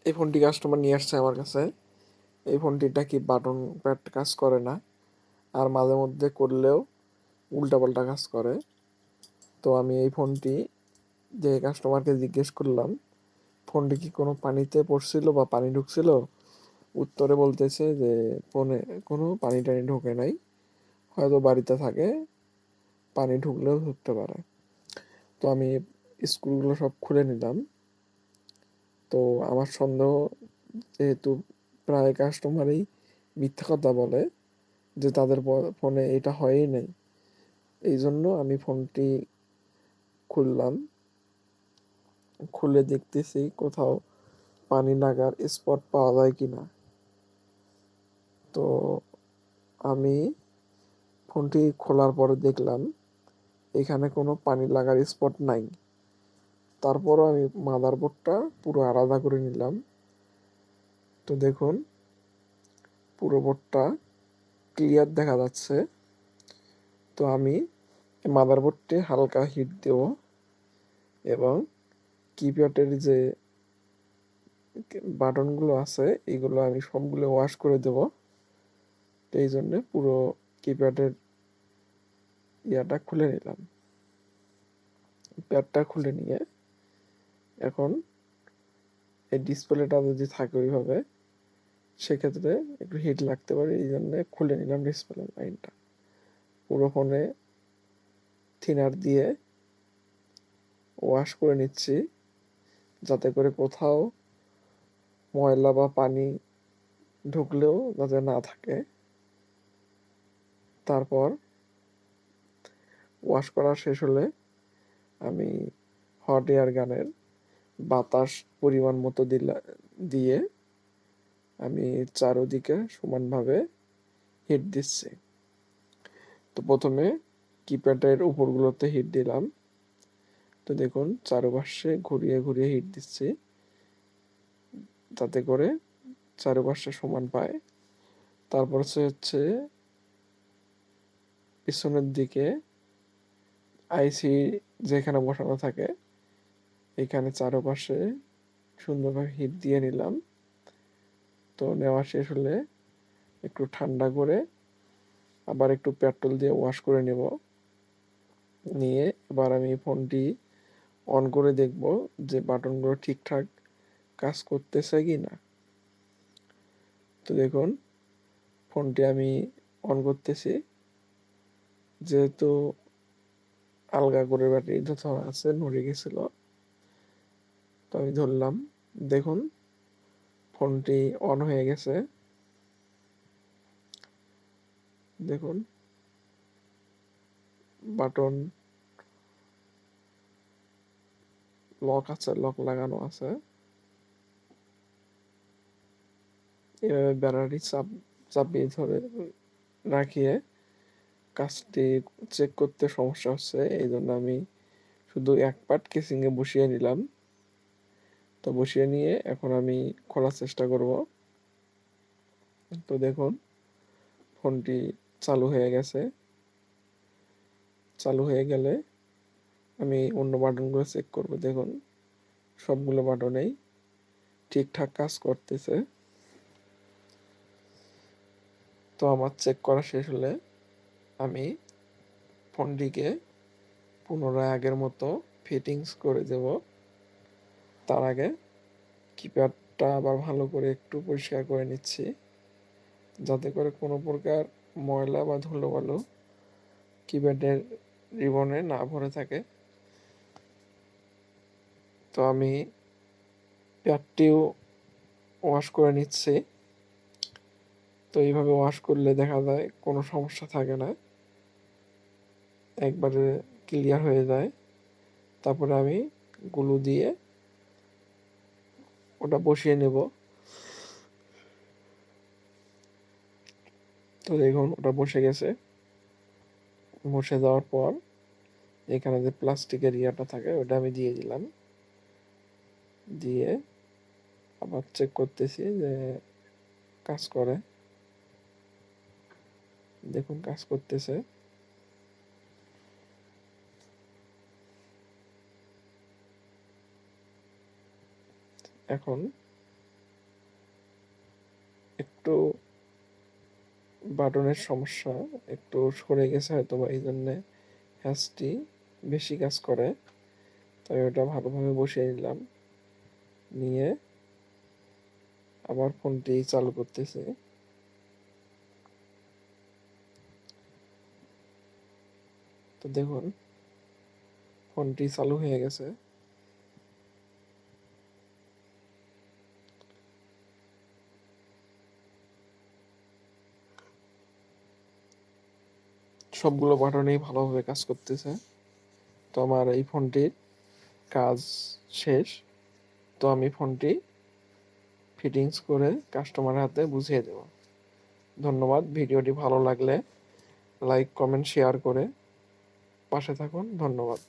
এই ফোনটি কাস্টমার নিয়ে আসছে আমার কাছে। এই ফোনটিটা কি বাটন প্যাড কাজ করে না, আর মাঝে মধ্যে করলেও উল্টাপাল্টা কাজ করে। তো আমি এই ফোনটি যে কাস্টমারকে জিজ্ঞেস করলাম ফোনটি কি কোনো পানিতে পড়ছিল বা পানি ঢুকছিল, উত্তরে বলতেছে যে ফোনে কোনো পানি টানি ঢোকে নাই, হয়তো বাড়িতে থাকে, পানি ঢুকলেও ঢুকতে পারে। তো আমি স্ক্রুগুলো সব খুলে নিলাম। তো আমার সন্দেহ, যেহেতু প্রায় কাস্টমারই মিথ্যা কথা বলে যে তাদের ফোনে এটা হয়ই নাই, এই জন্য আমি ফোনটি খুললাম। খুলে দেখতেছি কোথাও পানি লাগার স্পট পাওয়া যায় কিনা। তো আমি ফোনটি খোলার পরে দেখলাম এখানে কোনো পানি লাগার স্পট নাই। তারপরও আমি মাদারবোর্ডটা পুরো আলাদা করে নিলাম। তো দেখুন পুরো বোর্ডটা ক্লিয়ার দেখা যাচ্ছে। তো আমি মাদারবোর্ডটি হালকা হিট দেব এবং কিপ্যাডের যে বাটনগুলো আছে এগুলো আমি সবগুলো ওয়াশ করে দেব। তো এই জন্যে পুরো কিপ্যাডের ইয়াটা খুলে নিলাম। প্যাডটা খুলে নিয়ে এখন এই ডিসপ্লেটা যদি থাকে ওইভাবে, সেক্ষেত্রে একটু হিট লাগতে পারে, এই জন্য খুলে নিলাম ডিসপ্লে লাইনটা। পুরো ফোনে থিনার দিয়ে ওয়াশ করে নিচ্ছি, যাতে করে কোথাও ময়লা বা পানি ঢুকলেও যাতে না থাকে। তারপর ওয়াশ করা শেষ হলে আমি হট এয়ার গানের বাতাস পরিমাণ মতো দিয়ে আমি চারোদিকে সমানভাবে হিট দিচ্ছি। তো প্রথমে কিপ্যাডের উপরগুলোতে হিট দিলাম। তো দেখুন চারপাশে ঘুরিয়ে ঘুরিয়ে হিট দিচ্ছি, যাতে করে চারপাশে সমান পায়। তারপর হচ্ছে পিছনের দিকে আইসি যেখানে বসানো থাকে এখানে চারপাশে সুন্দরভাবে হিট দিয়ে নিলাম। তো নেওয়া শেষ হলে একটু ঠান্ডা করে আবার একটু পেট্রোল দিয়ে ওয়াশ করে নেব। নিয়ে এবার আমি ফোনটি অন করে দেখব যে বাটনগুলো ঠিকঠাক কাজ করতেছে কি না। তো দেখুন ফোনটি আমি অন করতেছি, যেহেতু আলগা করে ব্যাটারি ধরা আছে, নড়ে গেছিল। তো আমি ধরলাম, দেখুন ফোনটি অন হয়ে গেছে। দেখুন বাটন লক আছে, লক লাগানো আছে। এভাবে ব্যাটারি চাপিয়ে ধরে রাখিয়ে কাজটি চেক করতে সমস্যা হচ্ছে, এই জন্য আমি শুধু এক পার্ট কেসিংয়ে বসিয়ে নিলাম। তো বসিয়ে নিয়ে এখন আমি খোলার চেষ্টা করব। তো দেখুন ফোনটি চালু হয়ে গেছে। চালু হয়ে গেলে আমি অন্য বাটনগুলো চেক করব। দেখুন সবগুলো বাটনেই ঠিকঠাক কাজ করতেছে। তো আমার চেক করা শেষ হলে আমি ফোনটিকে পুনরায় আগের মতো ফিটিংস করে দেব। তার আগে কিপ্যাডটা আবার ভালো করে একটু পরিষ্কার করে নিচ্ছি, যাতে করে কোনো প্রকার ময়লা বা ধুলোবালু কিপ্যাডের রিবনে না ভরে থাকে। তো আমি প্যাডটিও ওয়াশ করে নিচ্ছি। তো এইভাবে ওয়াশ করলে দেখা যায় কোনো সমস্যা থাকে না, একবারে ক্লিয়ার হয়ে যায়। তারপরে আমি গ্লু দিয়ে ওটা বসিয়ে নেব। তো দেখুন ওটা বসে গেছে। বসে যাওয়ার পর এখানে যে প্লাস্টিকের ইয়াটা থাকে ওটা আমি দিয়ে দিলাম। দিয়ে আবার চেক করতেছি যে কাজ করে। দেখুন কাজ করতেছে। এখন একটু বাটনের সমস্যা, একটু সরে গেছে হয়তো বা, এই জন্যে হ্যাশটি বেশি কাজ করে। তাই ওটা ভালোভাবে বসিয়ে নিলাম, নিয়ে আবার ফোনটি চালু করতেছি। তো দেখুন ফোনটি চালু হয়ে গেছে। সবগুলো বাটনেই ভালোভাবে কাজ করতেছে। তো আমার এই ফোনটির কাজ শেষ। তো আমি ফোনটি ফিটিংস করে কাস্টমারের হাতে বুঝিয়ে দেব। ধন্যবাদ। ভিডিওটি ভালো লাগলে লাইক, কমেন্ট, শেয়ার করে পাশে থাকুন। ধন্যবাদ।